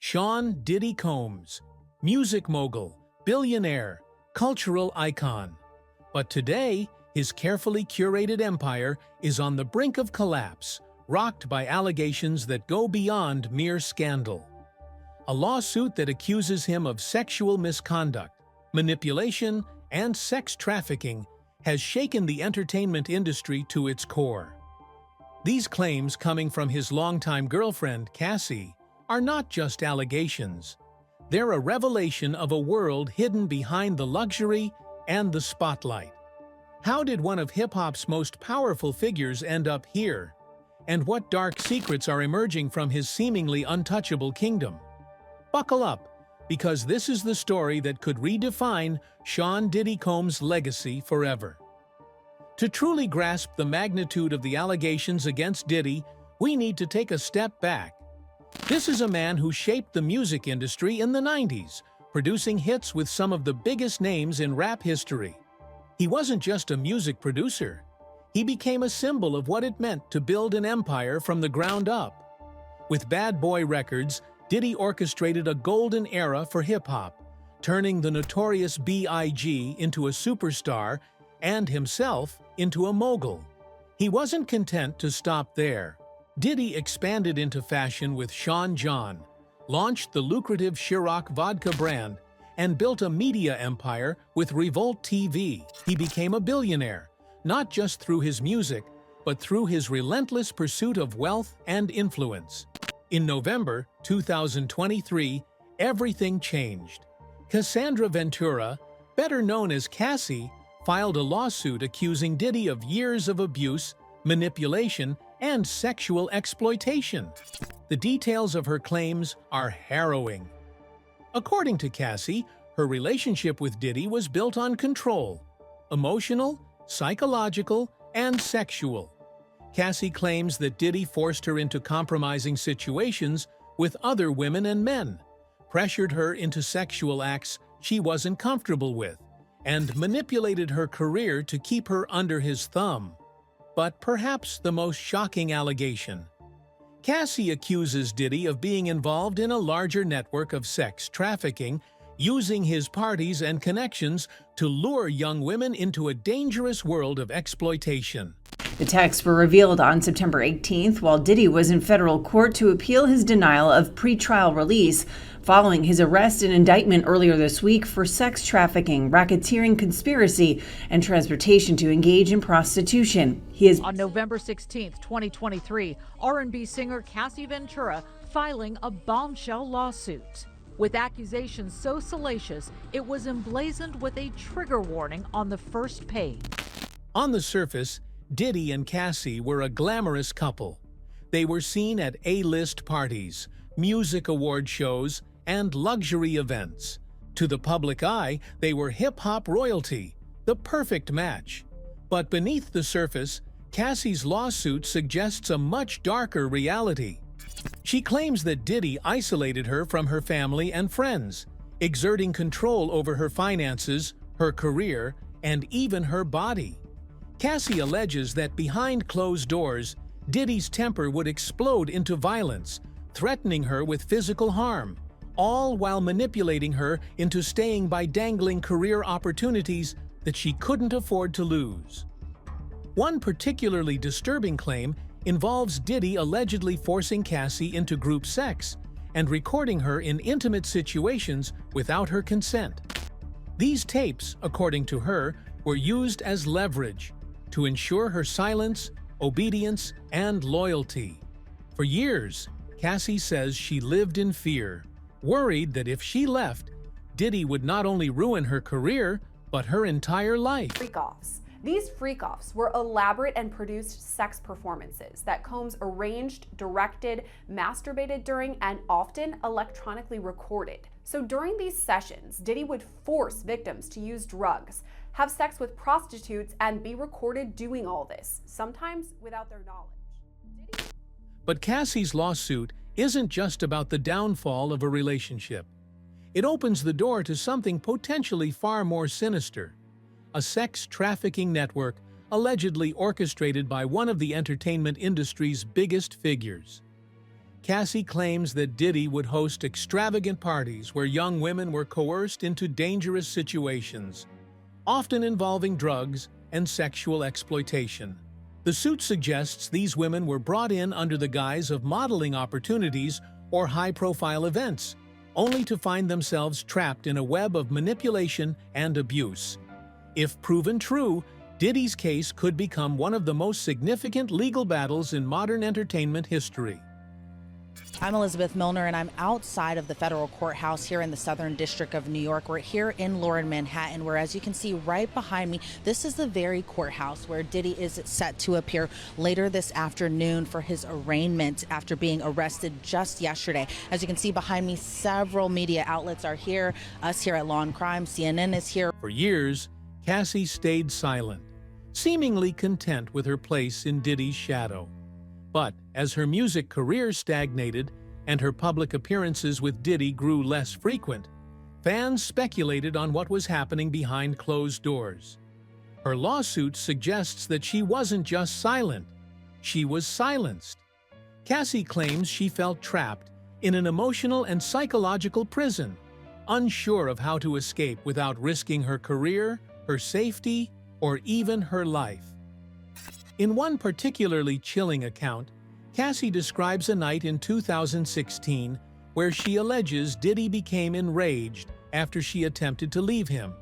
Sean Diddy Combs, music mogul, billionaire, cultural icon. But today, his carefully curated empire is on the brink of collapse, rocked by allegations that go beyond mere scandal. A lawsuit that accuses him of sexual misconduct, manipulation, and sex trafficking has shaken the entertainment industry to its core. These claims, coming from his longtime girlfriend, Cassie, are not just allegations. They're a revelation of a world hidden behind the luxury and the spotlight. How did one of hip-hop's most powerful figures end up here? And what dark secrets are emerging from his seemingly untouchable kingdom? Buckle up, because this is the story that could redefine Sean Diddy Combs' legacy forever. To truly grasp the magnitude of the allegations against Diddy, we need to take a step back. This is a man who shaped the music industry in the 90s, producing hits with some of the biggest names in rap history. He wasn't just a music producer. He became a symbol of what it meant to build an empire from the ground up. With Bad Boy Records, Diddy orchestrated a golden era for hip-hop, turning the notorious B.I.G. into a superstar and himself into a mogul. He wasn't content to stop there. Diddy expanded into fashion with Sean John, launched the lucrative Ciroc vodka brand, and built a media empire with Revolt TV. He became a billionaire, not just through his music, but through his relentless pursuit of wealth and influence. In November 2023, everything changed. Cassandra Ventura, better known as Cassie, filed a lawsuit accusing Diddy of years of abuse, manipulation, and sexual exploitation. The details of her claims are harrowing. According to Cassie, her relationship with Diddy was built on control, emotional, psychological, and sexual. Cassie claims that Diddy forced her into compromising situations with other women and men, pressured her into sexual acts she wasn't comfortable with, and manipulated her career to keep her under his thumb. But perhaps the most shocking allegation. Cassie accuses Diddy of being involved in a larger network of sex trafficking, using his parties and connections to lure young women into a dangerous world of exploitation. The texts were revealed on September 18th while Diddy was in federal court to appeal his denial of pretrial release following his arrest and indictment earlier this week for sex trafficking, racketeering conspiracy, and transportation to engage in prostitution. On November 16th, 2023, R&B singer Cassies Ventura filing a bombshell lawsuit. With accusations so salacious, it was emblazoned with a trigger warning on the first page. On the surface, Diddy and Cassie were a glamorous couple. They were seen at A-list parties, music award shows, and luxury events. To the public eye, they were hip-hop royalty, the perfect match. But beneath the surface, Cassie's lawsuit suggests a much darker reality. She claims that Diddy isolated her from her family and friends, exerting control over her finances, her career, and even her body. Cassie alleges that behind closed doors, Diddy's temper would explode into violence, threatening her with physical harm, all while manipulating her into staying by dangling career opportunities that she couldn't afford to lose. One particularly disturbing claim involves Diddy allegedly forcing Cassie into group sex and recording her in intimate situations without her consent. These tapes, according to her, were used as leverage to ensure her silence, obedience, and loyalty. For years, Cassie says she lived in fear, worried that if she left, Diddy would not only ruin her career, but her entire life. Freak-offs. These freak-offs were elaborate and produced sex performances that Combs arranged, directed, masturbated during, and often electronically recorded. So during these sessions, Diddy would force victims to use drugs, have sex with prostitutes, and be recorded doing all this, sometimes without their knowledge. But Cassie's lawsuit isn't just about the downfall of a relationship. It opens the door to something potentially far more sinister: a sex trafficking network allegedly orchestrated by one of the entertainment industry's biggest figures. Cassie claims that Diddy would host extravagant parties where young women were coerced into dangerous situations, often involving drugs and sexual exploitation. The suit suggests these women were brought in under the guise of modeling opportunities or high-profile events, only to find themselves trapped in a web of manipulation and abuse. If proven true, Diddy's case could become one of the most significant legal battles in modern entertainment history. I'm Elizabeth Milner, and I'm outside of the federal courthouse here in the Southern District of New York. We're here in Lower Manhattan, where, as you can see right behind me, this is the very courthouse where Diddy is set to appear later this afternoon for his arraignment after being arrested just yesterday. As you can see behind me, several media outlets are here. Us here at Law and Crime, CNN is here. For years, Cassie stayed silent, seemingly content with her place in Diddy's shadow. But as her music career stagnated and her public appearances with Diddy grew less frequent, fans speculated on what was happening behind closed doors. Her lawsuit suggests that she wasn't just silent, she was silenced. Cassie claims she felt trapped in an emotional and psychological prison, unsure of how to escape without risking her career, her safety, or even her life. In one particularly chilling account, Cassie describes a night in 2016 where she alleges Diddy became enraged after she attempted to leave him.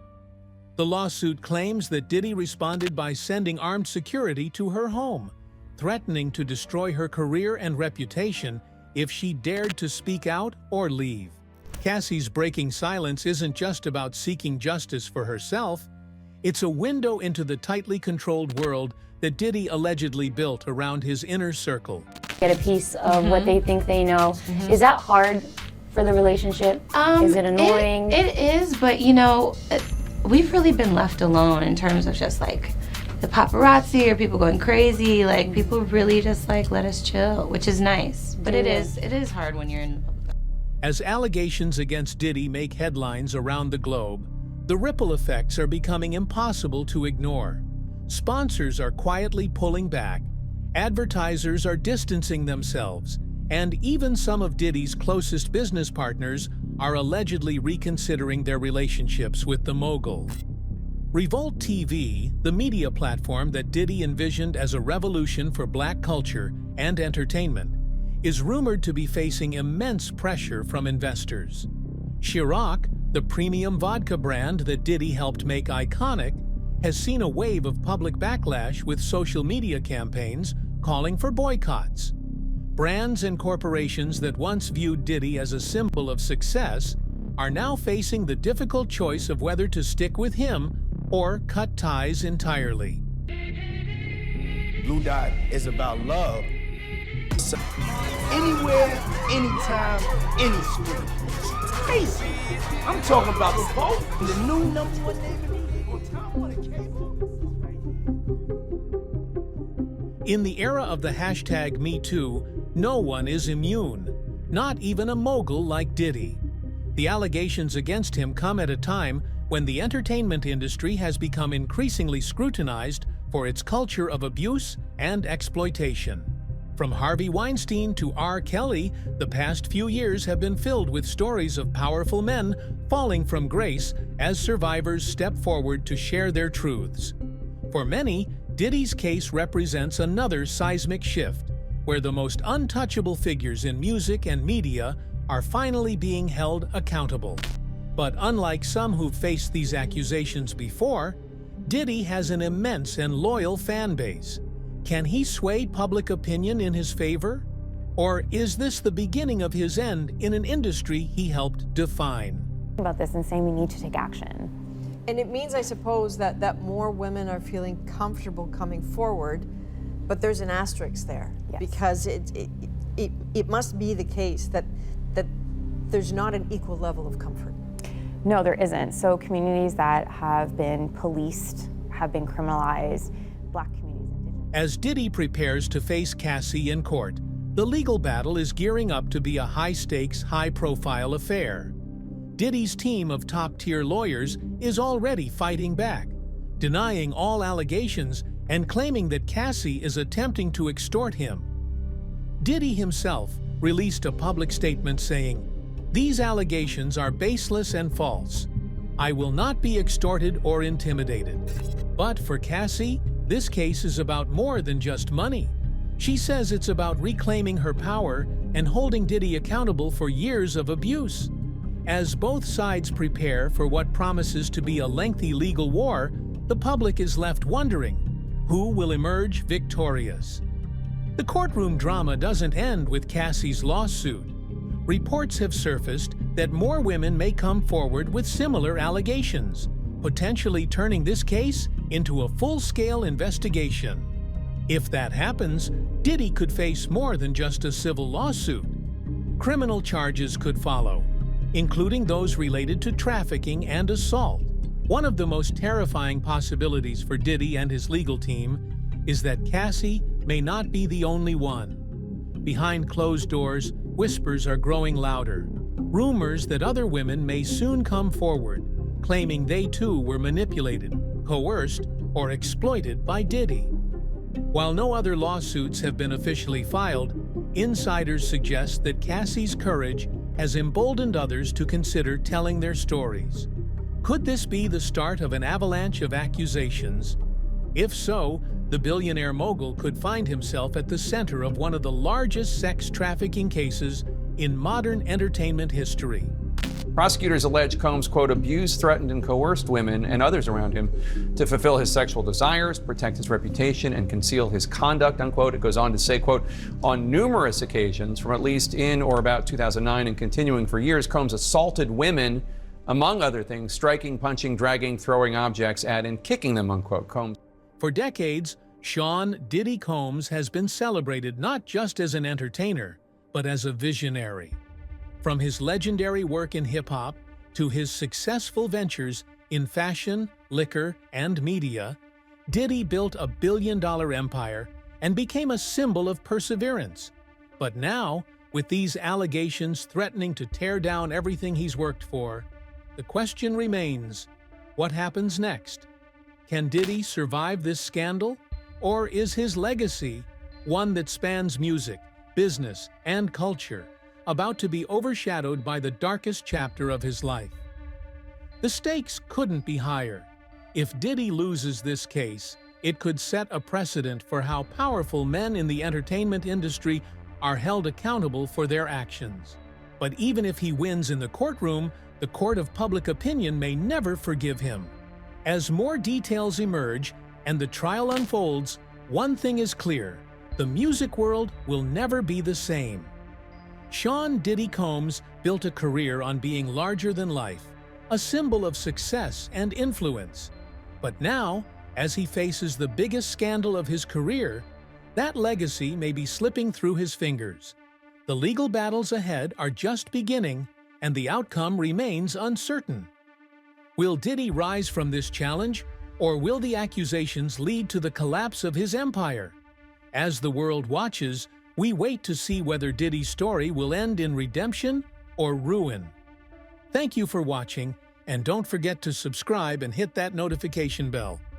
The lawsuit claims that Diddy responded by sending armed security to her home, threatening to destroy her career and reputation if she dared to speak out or leave. Cassie's breaking silence isn't just about seeking justice for herself. It's a window into the tightly controlled world that Diddy allegedly built around his inner circle. Get a piece of what they think they know. Is that hard for the relationship? Is it annoying? It is, but you know, we've really been left alone in terms of just like the paparazzi or people going crazy. Like people really just like let us chill, which is nice. But it is hard when you're in. As allegations against Diddy make headlines around the globe, the ripple effects are becoming impossible to ignore. Sponsors are quietly pulling back, advertisers are distancing themselves, and even some of Diddy's closest business partners are allegedly reconsidering their relationships with the mogul. Revolt TV, the media platform that Diddy envisioned as a revolution for Black culture and entertainment, is rumored to be facing immense pressure from investors. Ciroc, the premium vodka brand that Diddy helped make iconic, has seen a wave of public backlash with social media campaigns calling for boycotts. Brands and corporations that once viewed Diddy as a symbol of success are now facing the difficult choice of whether to stick with him or cut ties entirely. Blue Dot is about love. So, anywhere, anytime, any street. It's crazy. I'm talking about the new #1 name. In the era of the hashtag #MeToo, no one is immune, not even a mogul like Diddy. The allegations against him come at a time when the entertainment industry has become increasingly scrutinized for its culture of abuse and exploitation. From Harvey Weinstein to R. Kelly, the past few years have been filled with stories of powerful men falling from grace as survivors step forward to share their truths. For many, Diddy's case represents another seismic shift, where the most untouchable figures in music and media are finally being held accountable. But unlike some who've faced these accusations before, Diddy has an immense and loyal fan base. Can he sway public opinion in his favor? Or is this the beginning of his end in an industry he helped define? About this and saying we need to take action. And it means, I suppose, that more women are feeling comfortable coming forward, but there's an asterisk there. Yes. Because it must be the case that there's not an equal level of comfort. No, there isn't. So communities that have been policed, have been criminalized, Black communities, Indigenous. As Diddy prepares to face Cassie in court, the legal battle is gearing up to be a high-stakes, high-profile affair. Diddy's team of top-tier lawyers is already fighting back, denying all allegations and claiming that Cassie is attempting to extort him. Diddy himself released a public statement saying, "These allegations are baseless and false. I will not be extorted or intimidated." But for Cassie, this case is about more than just money. She says it's about reclaiming her power and holding Diddy accountable for years of abuse. As both sides prepare for what promises to be a lengthy legal war, the public is left wondering, who will emerge victorious? The courtroom drama doesn't end with Cassie's lawsuit. Reports have surfaced that more women may come forward with similar allegations, potentially turning this case into a full-scale investigation. If that happens, Diddy could face more than just a civil lawsuit. Criminal charges could follow, including those related to trafficking and assault. One of the most terrifying possibilities for Diddy and his legal team is that Cassie may not be the only one. Behind closed doors, whispers are growing louder. Rumors that other women may soon come forward, claiming they too were manipulated, coerced, or exploited by Diddy. While no other lawsuits have been officially filed, insiders suggest that Cassie's courage has emboldened others to consider telling their stories. Could this be the start of an avalanche of accusations? If so, the billionaire mogul could find himself at the center of one of the largest sex trafficking cases in modern entertainment history. Prosecutors allege Combs, quote, abused, threatened, and coerced women and others around him to fulfill his sexual desires, protect his reputation, and conceal his conduct, unquote. It goes on to say, quote, on numerous occasions from at least in or about 2009 and continuing for years, Combs assaulted women, among other things, striking, punching, dragging, throwing objects at, and kicking them, unquote. Combs. For decades, Sean "Diddy" Combs has been celebrated not just as an entertainer, but as a visionary. From his legendary work in hip-hop to his successful ventures in fashion, liquor, and media, Diddy built a billion-dollar empire and became a symbol of perseverance. But now, with these allegations threatening to tear down everything he's worked for, the question remains, what happens next? Can Diddy survive this scandal? Or is his legacy, one that spans music, business, and culture, about to be overshadowed by the darkest chapter of his life? The stakes couldn't be higher. If Diddy loses this case, it could set a precedent for how powerful men in the entertainment industry are held accountable for their actions. But even if he wins in the courtroom, the court of public opinion may never forgive him. As more details emerge and the trial unfolds, one thing is clear: the music world will never be the same. Sean "Diddy" Combs built a career on being larger than life, a symbol of success and influence. But now, as he faces the biggest scandal of his career, that legacy may be slipping through his fingers. The legal battles ahead are just beginning, and the outcome remains uncertain. Will Diddy rise from this challenge, or will the accusations lead to the collapse of his empire? As the world watches, we wait to see whether Diddy's story will end in redemption or ruin. Thank you for watching, and don't forget to subscribe and hit that notification bell.